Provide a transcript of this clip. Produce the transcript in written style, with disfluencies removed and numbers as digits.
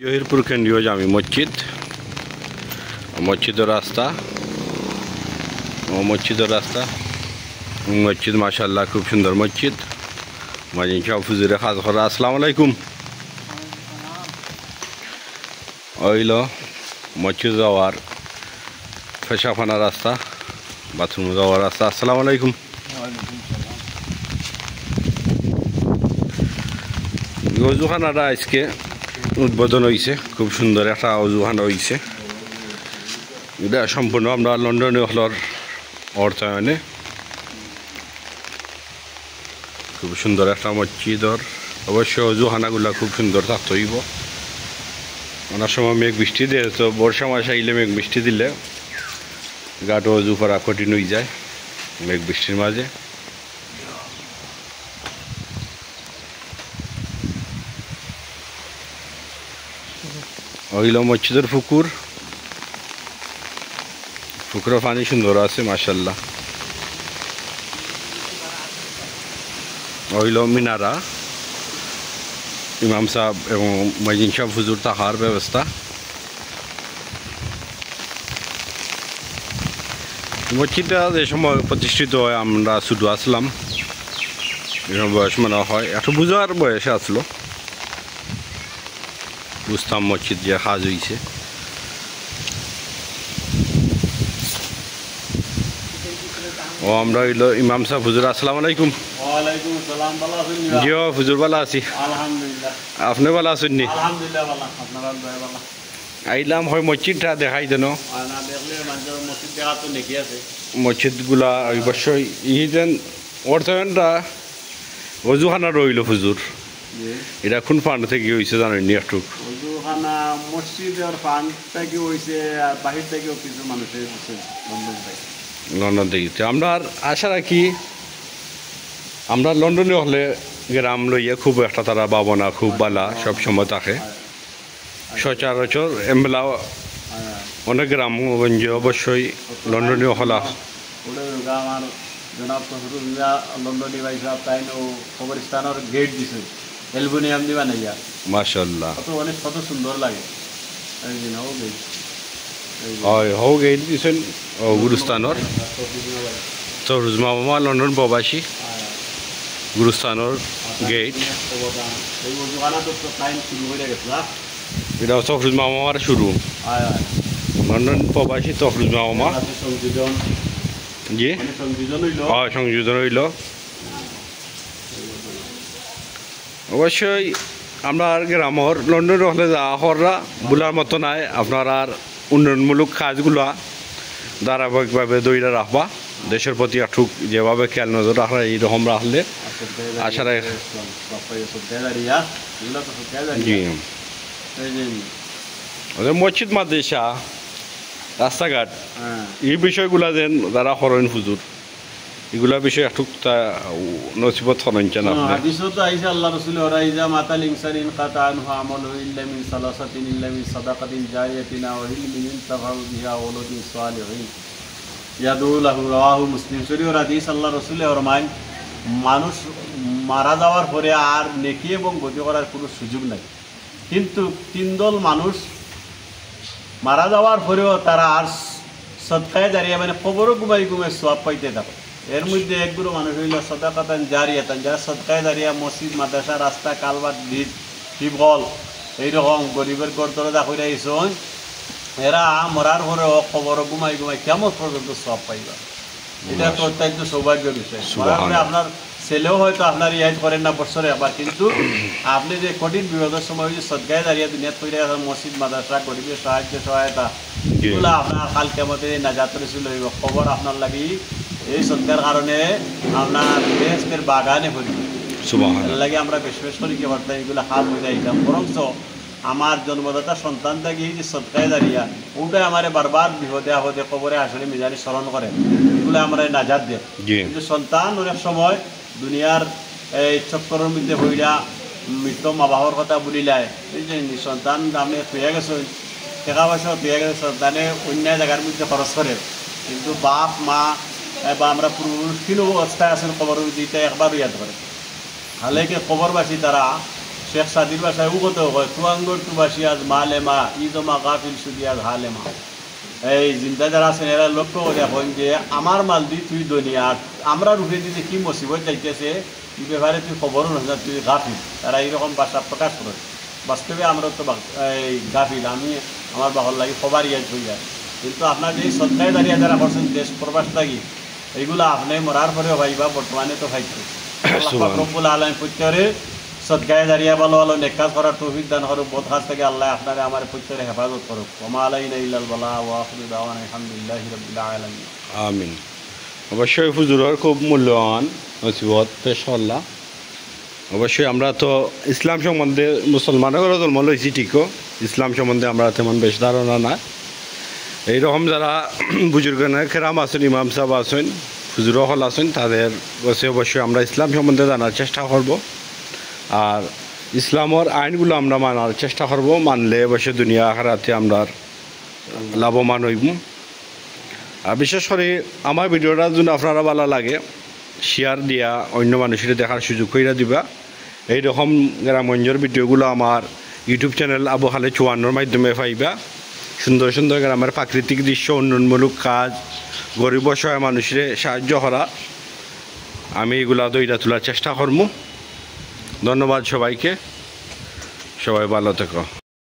জহিরপুর কেন্দ্রীয় জামি মসজিদ, মসজিদের রাস্তা মসজিদ মাশাআল্লাহ খুব সুন্দর মসজিদ। মাজিন শাহ হুজুরে খাজ করা। আসসালামু আলাইকুম। ওইল মসজিদ যাওয়ার পেশাখানা রাস্তা, বাথরুম যাওয়ার রাস্তা। আসসালামু আলাইকুম। অজুখানাটা আজকে উদ্বোধন হয়েছে, খুব সুন্দর একটা অজুখানা হয়েছে। এটা সম্পূর্ণ আমরা লন্ডনে হলর অর্থায়নে খুব সুন্দর একটা মসজিদর। অবশ্য অজুখানাগুলা খুব সুন্দর থাকতে হইব। অনেক সময় মেঘ বৃষ্টি দিয়ে, তো বর্ষা মাস আইলে মেঘ বৃষ্টি দিলে গাটো অজু করা কঠিন হয়ে যায় মেঘ বৃষ্টির মাঝে। ওইল মসজিদের পুকুরের পানি সুন্দর আছে মাশাআল্লাহ। ওইল মিনারা, ইমাম সাহেব এবং মাজিন শাহ হুজুর থাকার ব্যবস্থা। মসজিদটা যে সময় প্রতিষ্ঠিত হয় আমরা ছোটো আসলাম, বয়স মনে হয় একটু বুঝার বয়সে আসলো, বুঝতাম মসজিদ যে কাজ হয়েছে। ও আমরা হইল ইমাম সাহেব হুজুর। আসসালামু আলাইকুম। জি হুজুর ভালো আছি, আপনি ভালো আছেন নি? আইলাম হয় মসজিদটা দেখাই দেন। মসজিদগুলা অবশ্যই ইহেন অর্থায়নটা অজুখানা রইল হুজুর, এটা কোন ফান্ড থেকে হয়েছে জানেন একটু? অজুখানা মসজিদের ফান্ড থেকে হয়েছে, আর বাহির থেকেও কিছু মানুষের লন্ডন থেকে। আমরা আশা রাখি আমরা লন্ডনে হলে গ্রাম লইয়া খুব একটা তারা ভাবনা খুব বালা সবসময় থাকে সচরাচর। এমবেলা অনেক গ্রামগঞ্জ অবশ্যই লন্ডনীয় হলা আমার জনাব তহরুল্লাহ লন্ডনী ভাই সাহেব তাই কবরস্থানের গেট দিছে এলবুনিয়াম দিবা নাই মাশাআল্লাহ, কত সুন্দর লাগে। হয় হও গেট দিছেন গুরুস্থানের তহরুজ মামা লন্ডন প্রবাসী গুরুস্থানের গেট। এটা তহরুজ মামার শুরু, লন্ডন প্রবাসী তহরুজ মামা। জি হয় সংযোজন হইল। অবশ্যই আমরা গ্রামর লন্ডন হলে যাওয়া হররা বলার মতো নাই। আপনার আর উন্নয়নমূলক কাজগুলা ধারাবাহিকভাবে দৈরা রাখবা, দেশের প্রতি একটু যেভাবে খেয়াল নজর রাখা এইরকম রাখলে আশা রাখি। জি ওদের মসজিদ মাদ্রাসা রাস্তাঘাট এই বিষয়গুলা যেন যারা হরণ হুজুর এগুলা বিষয় একটু নসিবত হরঞ্চান আল্লাহ রসুল ওরাইজা মাতাল ইনসানিন কাতানহু আমালু ইল্লা মিন সালাসাতিন ইল্লা মিন সাদাকাতিন জারিয়াতিন ওয়া ইলমিন ইনতাফাউ বিহা ওয়া ওয়ালাদিন সালিহিন ইয়াদউ লাহু। রাওয়াহু মুসলিম। শরীফ হাদিস। আল্লাহ রসুল ফরমান মানুষ মারা যাওয়ার পরে আর নেকি এবং বদি করার কোনো সুযোগ নাই, কিন্তু তিন দল মানুষ মারা যাওয়ার পরেও তারা আর সদকায়ে জারিয়া মানে কবরও ঘুমাই সওয়াব পাইতে থাকে। এর মধ্যে একগুলো মানুষ হইল সাদাকাতান জারিয়াতান, যারা সদকায়ে জারিয়া মসজিদ মাদ্রাসা রাস্তা কালভার্ট ব্রিজ টিউবওয়েল এইরকম গরিবের ঘর দরজা করে আইসন, এরা মরার পরেও কবরও ঘুমাই কেমন পর্যন্ত সওয়াব পাইবা। এটা তো অত্যন্ত সৌভাগ্যের বিষয়। মরার পরে আপনার ছেলেও হয়তো আপনার ইয়াদ করেন না বছরে একবার, কিন্তু আপনি যে কঠিন বিপদের সময় যে সদকায়ে দাঁড়িয়ে দুনিয়াত করে মসজিদ মাদ্রাসা গরিবের সাহায্য সহায়তা এগুলো আপনার কাল কেমতে নাজাত রসুল হইব। খবর আপনার লাগি এই সদকার কারণে আপনার বেহেশতের বাগানে ভরিব। লাগে আমরা বেশ করে কি পারতাম এগুলো হাত হয়ে দিতাম, বরঞ্চ আমার জন্মদাতা সন্তান থেকে যে সদকায়ে দাঁড়িয়া ওটাই আমার বারবার বিপদে আপদে কবরে আসলে মিজানি স্মরণ করে, এগুলো আমরা নাজাত দেয়। কিন্তু সন্তান অনেক সময় দুনিয়ার এই চক্করের মধ্যে হইলা মৃত্যু মা বাবার কথা বলিলায়, এই যে সন্তান আপনি পেয়ে গেছেন টাকা পয়সা পেয়ে গেছে, সন্তানে অন্য জায়গার মধ্যে খরচ করে, কিন্তু বাপ মা বা আমরা পুরুষ কিনো অবস্থায় আছেন কবর দিতে একবার ইয়াদ করে। হালাইকে কবরবাসী তারা শেখ সাদির বাসায় ও কত কয় তুয়াঙ্গর তুবাসী আজ মালেমা ইজমা গাফিল সুদি আজ হালেমা। এই জিন্দা যারা আছেন এরা লক্ষ্য করে এখন যে আমার মাল দি তুই দুনিয়া আর আমরা রুখে দিতে কি মুসিবত যাইতেছে এই ব্যাপারে তুই খবরও না তুই গাফিল, তারা এইরকম ভাষা প্রকাশ করে। বাস্তবে আমরা তো এই গাফিল, আমি আমার বাহর লাগি খবর ইয়াদ হয়ে যায়। কিন্তু আপনার যে সৎকায় দাঁড়িয়ে যারা করছেন দেশ প্রবাস লাগি এইগুলো আপনি মরার পরেও ভাইবা, বর্তমানে তো ভাইছে রব্বুল আলামিন প্রত্যেকে সৎকায় দাঁড়িয়ে ভালো ভালো নেক কাজ করার তৌফিক দান করুক। বোধ কাজ থেকে আল্লাহ আপনারে আমার প্রত্যেকে হেফাজত করুক। ওমা আলাইনা ইল্লাল বালাগ ওয়া আখিরু দাওয়ানা আলহামদুলিল্লাহি রাব্বিল আলামিন। আমিন। অবশ্যই হুজুরের খুব মূল্যবান নসিহত পেশ করলা। অবশ্যই আমরা তো ইসলাম সম্বন্ধে মুসলমানেরও জন্ম লইছি ঠিকও, ইসলাম সম্বন্ধে আমরা তেমন বেশ ধারণা না। এইরকম যারা বুজুর্গানের কেরাম আছেন, ইমাম সাহেব আছেন, হুজুর হল আছেন, তাদের কাছে অবশ্যই আমরা ইসলাম সম্বন্ধে জানার চেষ্টা করব। আর ইসলামের আইনগুলো আমরা মানার চেষ্টা করব, মানলে অবশ্যই দুনিয়া আখিরাতে আমরা লাভবান হইব। আর বিশেষ করে আমার ভিডিওটা যদি আপনারা ভালো লাগে শেয়ার দিয়া অন্য মানুষের দেখার সুযোগ করে দিবা। এইরকম গ্রামগঞ্জের ভিডিওগুলো আমার ইউটিউব চ্যানেল আবু খালেদ 54 মাধ্যমে পাইবা। সুন্দর সুন্দর গ্রামের প্রাকৃতিক দৃশ্য, উন্নয়নমূলক কাজ, গরিব অসহায় মানুষের সাহায্য করা, আমি এগুলা দইটা তোলার চেষ্টা করবো। ধন্যবাদ সবাইকে, সবাই ভালো থেকো।